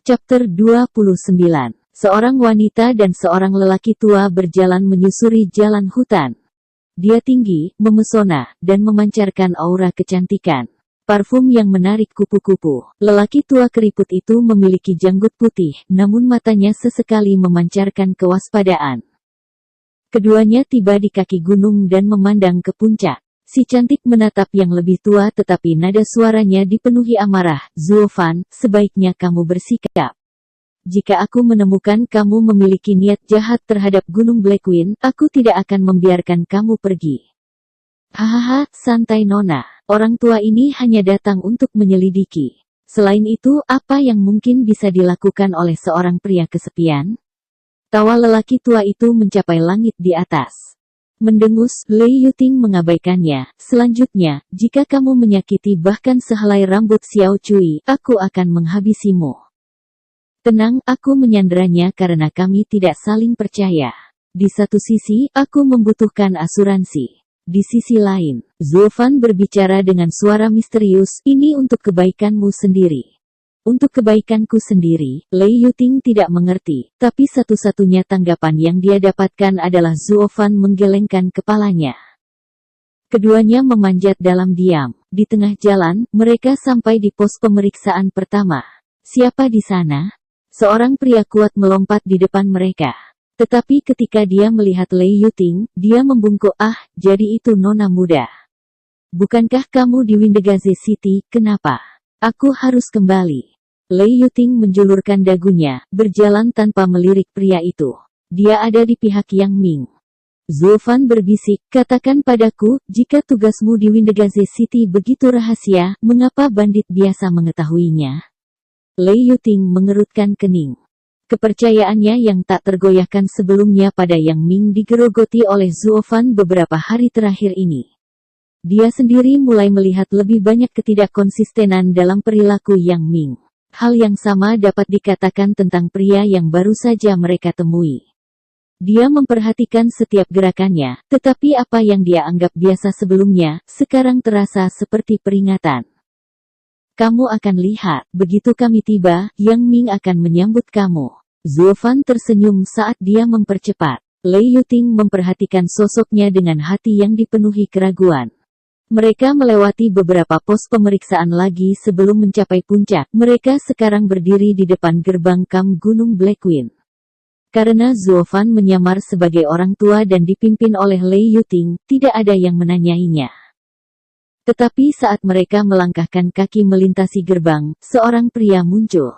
Chapter 29. Seorang wanita dan seorang lelaki tua berjalan menyusuri jalan hutan. Dia tinggi, memesona, dan memancarkan aura kecantikan. Parfum yang menarik kupu-kupu. Lelaki tua keriput itu memiliki janggut putih, namun matanya sesekali memancarkan kewaspadaan. Keduanya tiba di kaki gunung dan memandang ke puncak. Si cantik menatap yang lebih tua tetapi nada suaranya dipenuhi amarah. Zuofan, sebaiknya kamu bersikap. Jika aku menemukan kamu memiliki niat jahat terhadap Gunung Blackwing, aku tidak akan membiarkan kamu pergi. Hahaha, santai Nona. Orang tua ini hanya datang untuk menyelidiki. Selain itu, apa yang mungkin bisa dilakukan oleh seorang pria kesepian? Tawa lelaki tua itu mencapai langit di atas. Mendengus, Lei Yuting mengabaikannya. Selanjutnya, jika kamu menyakiti bahkan sehelai rambut Xiao Cui, aku akan menghabisimu. Tenang, aku menyanderanya karena kami tidak saling percaya. Di satu sisi, aku membutuhkan asuransi. Di sisi lain, Zuofan berbicara dengan suara misterius, ini untuk kebaikanmu sendiri. Untuk kebaikanku sendiri, Lei Yuting tidak mengerti, tapi satu-satunya tanggapan yang dia dapatkan adalah Zuofan menggelengkan kepalanya. Keduanya memanjat dalam diam. Di tengah jalan, mereka sampai di pos pemeriksaan pertama. Siapa di sana? Seorang pria kuat melompat di depan mereka. Tetapi ketika dia melihat Lei Yuting, dia membungkuk, jadi itu nona muda. Bukankah kamu di Windegaze City, kenapa? Aku harus kembali. Lei Yuting menjulurkan dagunya, berjalan tanpa melirik pria itu. Dia ada di pihak Yang Ming. Zuofan berbisik, katakan padaku, jika tugasmu di Windegaze City begitu rahasia, mengapa bandit biasa mengetahuinya? Lei Yuting mengerutkan kening. Kepercayaannya yang tak tergoyahkan sebelumnya pada Yang Ming digerogoti oleh Zuofan beberapa hari terakhir ini. Dia sendiri mulai melihat lebih banyak ketidakkonsistenan dalam perilaku Yang Ming. Hal yang sama dapat dikatakan tentang pria yang baru saja mereka temui. Dia memperhatikan setiap gerakannya, tetapi apa yang dia anggap biasa sebelumnya, sekarang terasa seperti peringatan. Kamu akan lihat, begitu kami tiba, Yang Ming akan menyambut kamu. Zuofan tersenyum saat dia mempercepat. Lei Yuting memperhatikan sosoknya dengan hati yang dipenuhi keraguan. Mereka melewati beberapa pos pemeriksaan lagi sebelum mencapai puncak. Mereka sekarang berdiri di depan gerbang kamp Gunung Blackwing. Karena Zuofan menyamar sebagai orang tua dan dipimpin oleh Lei Yuting, tidak ada yang menanyainya. Tetapi saat mereka melangkahkan kaki melintasi gerbang, seorang pria muncul.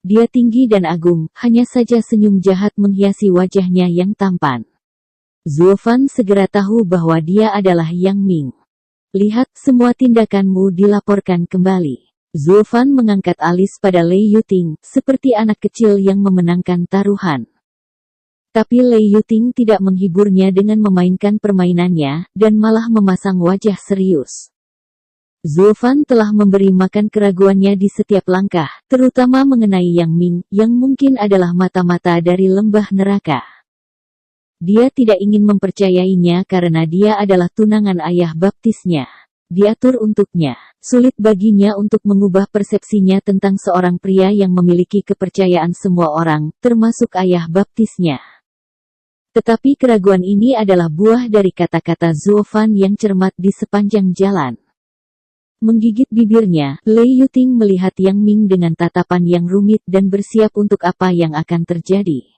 Dia tinggi dan agung, hanya saja senyum jahat menghiasi wajahnya yang tampan. Zuofan segera tahu bahwa dia adalah Yang Ming. Lihat, semua tindakanmu dilaporkan kembali. Zuofan mengangkat alis pada Lei Yuting, seperti anak kecil yang memenangkan taruhan. Tapi Lei Yuting tidak menghiburnya dengan memainkan permainannya, dan malah memasang wajah serius. Zuofan telah memberi makan keraguannya di setiap langkah, terutama mengenai Yang Ming, yang mungkin adalah mata-mata dari lembah neraka. Dia tidak ingin mempercayainya karena dia adalah tunangan ayah baptisnya. Diatur untuknya. Sulit baginya untuk mengubah persepsinya tentang seorang pria yang memiliki kepercayaan semua orang, termasuk ayah baptisnya. Tetapi keraguan ini adalah buah dari kata-kata Zuofan yang cermat di sepanjang jalan. Menggigit bibirnya, Lei Yuting melihat Yang Ming dengan tatapan yang rumit dan bersiap untuk apa yang akan terjadi.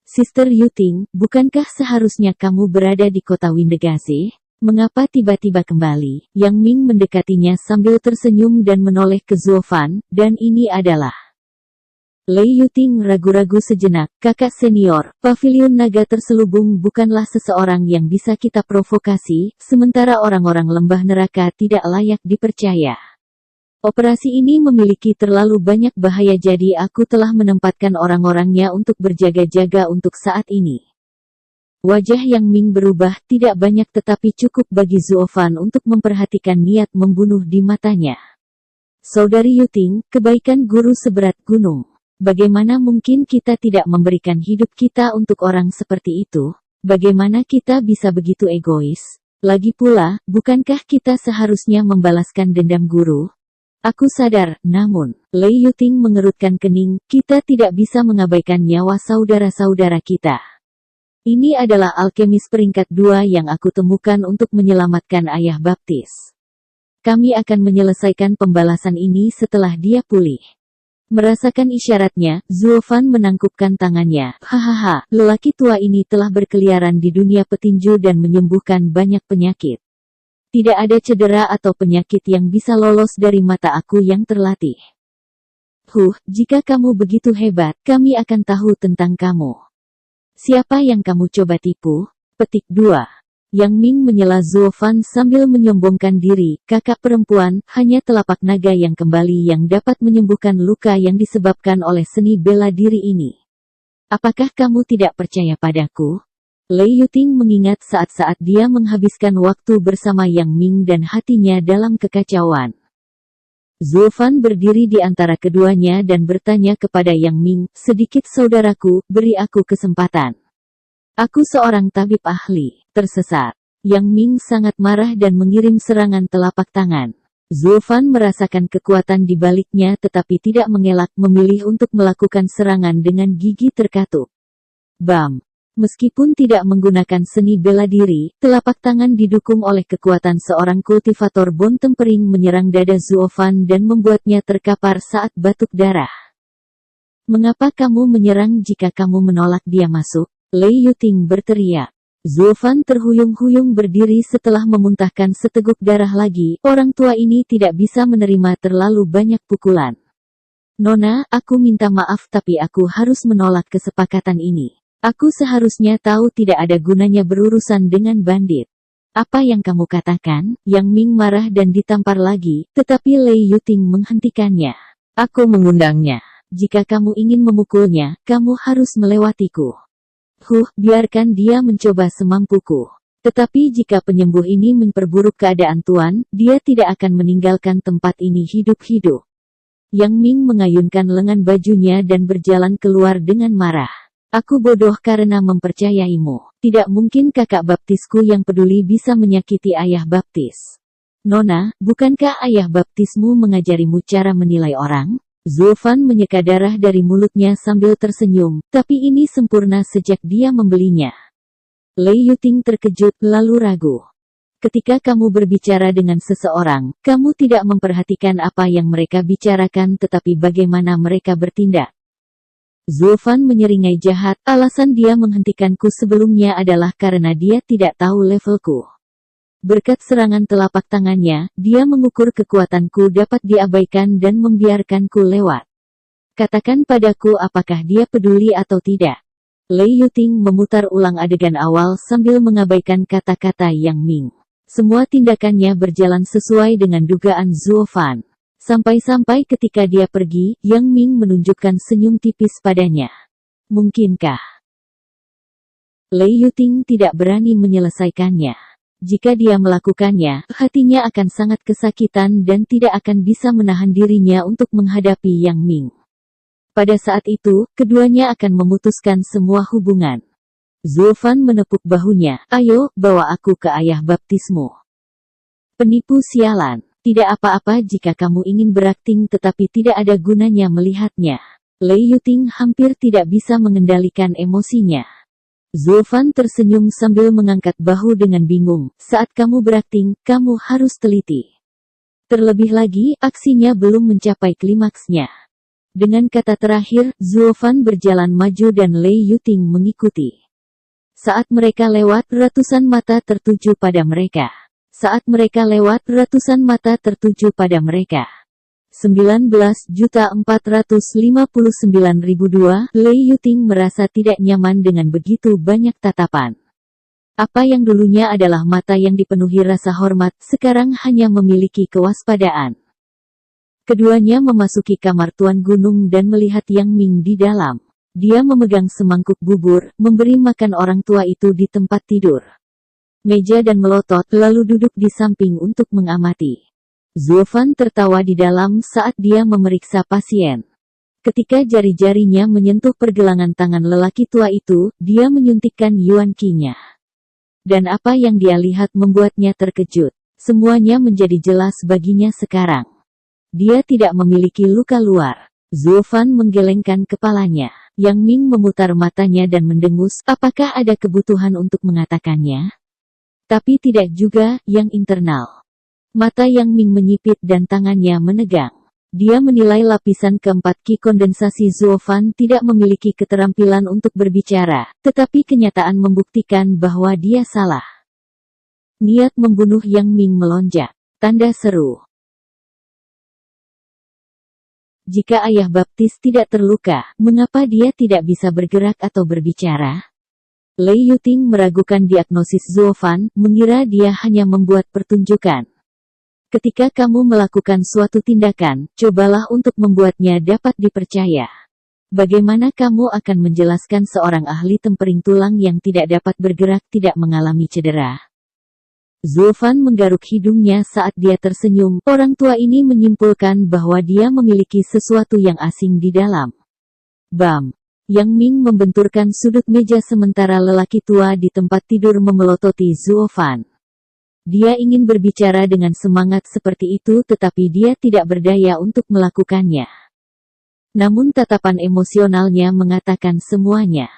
Sister Yuting, bukankah seharusnya kamu berada di kota Windegaze? Mengapa tiba-tiba kembali? Yang Ming mendekatinya sambil tersenyum dan menoleh ke Zuofan, dan ini adalah... Lei Yuting ragu-ragu sejenak, kakak senior, pavilion naga terselubung bukanlah seseorang yang bisa kita provokasi, sementara orang-orang lembah neraka tidak layak dipercaya. Operasi ini memiliki terlalu banyak bahaya jadi aku telah menempatkan orang-orangnya untuk berjaga-jaga untuk saat ini. Wajah Yang Ming berubah, tidak banyak tetapi cukup bagi Zuofan untuk memperhatikan niat membunuh di matanya. Saudari Yuting, kebaikan guru seberat gunung. Bagaimana mungkin kita tidak memberikan hidup kita untuk orang seperti itu? Bagaimana kita bisa begitu egois? Lagi pula, bukankah kita seharusnya membalaskan dendam guru? Aku sadar, namun, Lei Yuting mengerutkan kening, kita tidak bisa mengabaikan nyawa saudara-saudara kita. Ini adalah alkemis peringkat 2 yang aku temukan untuk menyelamatkan ayah baptis. Kami akan menyelesaikan pembalasan ini setelah dia pulih. Merasakan isyaratnya, Zuofan menangkupkan tangannya. Hahaha, lelaki tua ini telah berkeliaran di dunia petinju dan menyembuhkan banyak penyakit. Tidak ada cedera atau penyakit yang bisa lolos dari mata aku yang terlatih. Jika kamu begitu hebat, kami akan tahu tentang kamu. Siapa yang kamu coba tipu? Petik 2. Yang Ming menyela Zuofan sambil menyombongkan diri, kakak perempuan, hanya telapak naga yang kembali yang dapat menyembuhkan luka yang disebabkan oleh seni bela diri ini. Apakah kamu tidak percaya padaku? Lei Yuting mengingat saat-saat dia menghabiskan waktu bersama Yang Ming dan hatinya dalam kekacauan. Zuofan berdiri di antara keduanya dan bertanya kepada Yang Ming, sedikit saudaraku, beri aku kesempatan. Aku seorang tabib ahli, tersesat. Yang Ming sangat marah dan mengirim serangan telapak tangan. Zuofan merasakan kekuatan di baliknya tetapi tidak mengelak, memilih untuk melakukan serangan dengan gigi terkatup. Bam! Meskipun tidak menggunakan seni bela diri, telapak tangan didukung oleh kekuatan seorang kultivator bon tempering menyerang dada Zuofan dan membuatnya terkapar saat batuk darah. Mengapa kamu menyerang jika kamu menolak dia masuk? Lei Yuting berteriak. Zuofan terhuyung-huyung berdiri setelah memuntahkan seteguk darah lagi. Orang tua ini tidak bisa menerima terlalu banyak pukulan. Nona, aku minta maaf tapi aku harus menolak kesepakatan ini. Aku seharusnya tahu tidak ada gunanya berurusan dengan bandit. Apa yang kamu katakan? Yang Ming marah dan ditampar lagi, tetapi Lei Yuting menghentikannya. Aku mengundangnya. Jika kamu ingin memukulnya, kamu harus melewatiku. Biarkan dia mencoba semampuku. Tetapi jika penyembuh ini memperburuk keadaan Tuan, dia tidak akan meninggalkan tempat ini hidup-hidup. Yang Ming mengayunkan lengan bajunya dan berjalan keluar dengan marah. Aku bodoh karena mempercayaimu. Tidak mungkin kakak baptisku yang peduli bisa menyakiti ayah baptis. Nona, bukankah ayah baptismu mengajarimu cara menilai orang? Zuofan menyeka darah dari mulutnya sambil tersenyum, tapi ini sempurna sejak dia membelinya. Lei Yuting terkejut lalu ragu. Ketika kamu berbicara dengan seseorang, kamu tidak memperhatikan apa yang mereka bicarakan tetapi bagaimana mereka bertindak. Zuofan menyeringai jahat, alasan dia menghentikanku sebelumnya adalah karena dia tidak tahu levelku. Berkat serangan telapak tangannya, dia mengukur kekuatanku dapat diabaikan dan membiarkanku lewat. Katakan padaku apakah dia peduli atau tidak. Lei Yuting memutar ulang adegan awal sambil mengabaikan kata-kata Yang Ming. Semua tindakannya berjalan sesuai dengan dugaan Zuofan. Sampai-sampai ketika dia pergi, Yang Ming menunjukkan senyum tipis padanya. Mungkinkah Lei Yuting tidak berani menyelesaikannya? Jika dia melakukannya, hatinya akan sangat kesakitan dan tidak akan bisa menahan dirinya untuk menghadapi Yang Ming. Pada saat itu, keduanya akan memutuskan semua hubungan. Zuofan menepuk bahunya, ayo, bawa aku ke ayah baptismu. Penipu sialan. Tidak apa-apa jika kamu ingin berakting tetapi tidak ada gunanya melihatnya. Lei Yuting hampir tidak bisa mengendalikan emosinya. Zuofan tersenyum sambil mengangkat bahu dengan bingung. Saat kamu berakting, kamu harus teliti. Terlebih lagi, aksinya belum mencapai klimaksnya. Dengan kata terakhir, Zuofan berjalan maju dan Lei Yuting mengikuti. Saat mereka lewat, ratusan mata tertuju pada mereka. Saat mereka lewat, ratusan mata tertuju pada mereka. 19.459.002, Lei Yuting merasa tidak nyaman dengan begitu banyak tatapan. Apa yang dulunya adalah mata yang dipenuhi rasa hormat, sekarang hanya memiliki kewaspadaan. Keduanya memasuki kamar Tuan Gunung dan melihat Yang Ming di dalam. Dia memegang semangkuk bubur, memberi makan orang tua itu di tempat tidur. Meja dan melotot, lalu duduk di samping untuk mengamati. Zuofan tertawa di dalam saat dia memeriksa pasien. Ketika jari-jarinya menyentuh pergelangan tangan lelaki tua itu, dia menyuntikkan Yuan Qi-nya. Dan apa yang dia lihat membuatnya terkejut. Semuanya menjadi jelas baginya sekarang. Dia tidak memiliki luka luar. Zuo Fan menggelengkan kepalanya. Yang Ming memutar matanya dan mendengus, apakah ada kebutuhan untuk mengatakannya? Tapi tidak juga, yang internal. Mata Yang Ming menyipit dan tangannya menegang. Dia menilai lapisan keempat Qi kondensasi Zuo Fan tidak memiliki keterampilan untuk berbicara, tetapi kenyataan membuktikan bahwa dia salah. Niat membunuh Yang Ming melonjak. Tanda seru. Jika ayah baptis tidak terluka, mengapa dia tidak bisa bergerak atau berbicara? Lei Yuting meragukan diagnosis Zuo Fan, mengira dia hanya membuat pertunjukan. Ketika kamu melakukan suatu tindakan, cobalah untuk membuatnya dapat dipercaya. Bagaimana kamu akan menjelaskan seorang ahli tempering tulang yang tidak dapat bergerak tidak mengalami cedera? Zuo Fan menggaruk hidungnya saat dia tersenyum. Orang tua ini menyimpulkan bahwa dia memiliki sesuatu yang asing di dalam. Bam! Yang Ming membenturkan sudut meja sementara lelaki tua di tempat tidur memelototi Zuo Fan. Dia ingin berbicara dengan semangat seperti itu tetapi dia tidak berdaya untuk melakukannya. Namun tatapan emosionalnya mengatakan semuanya.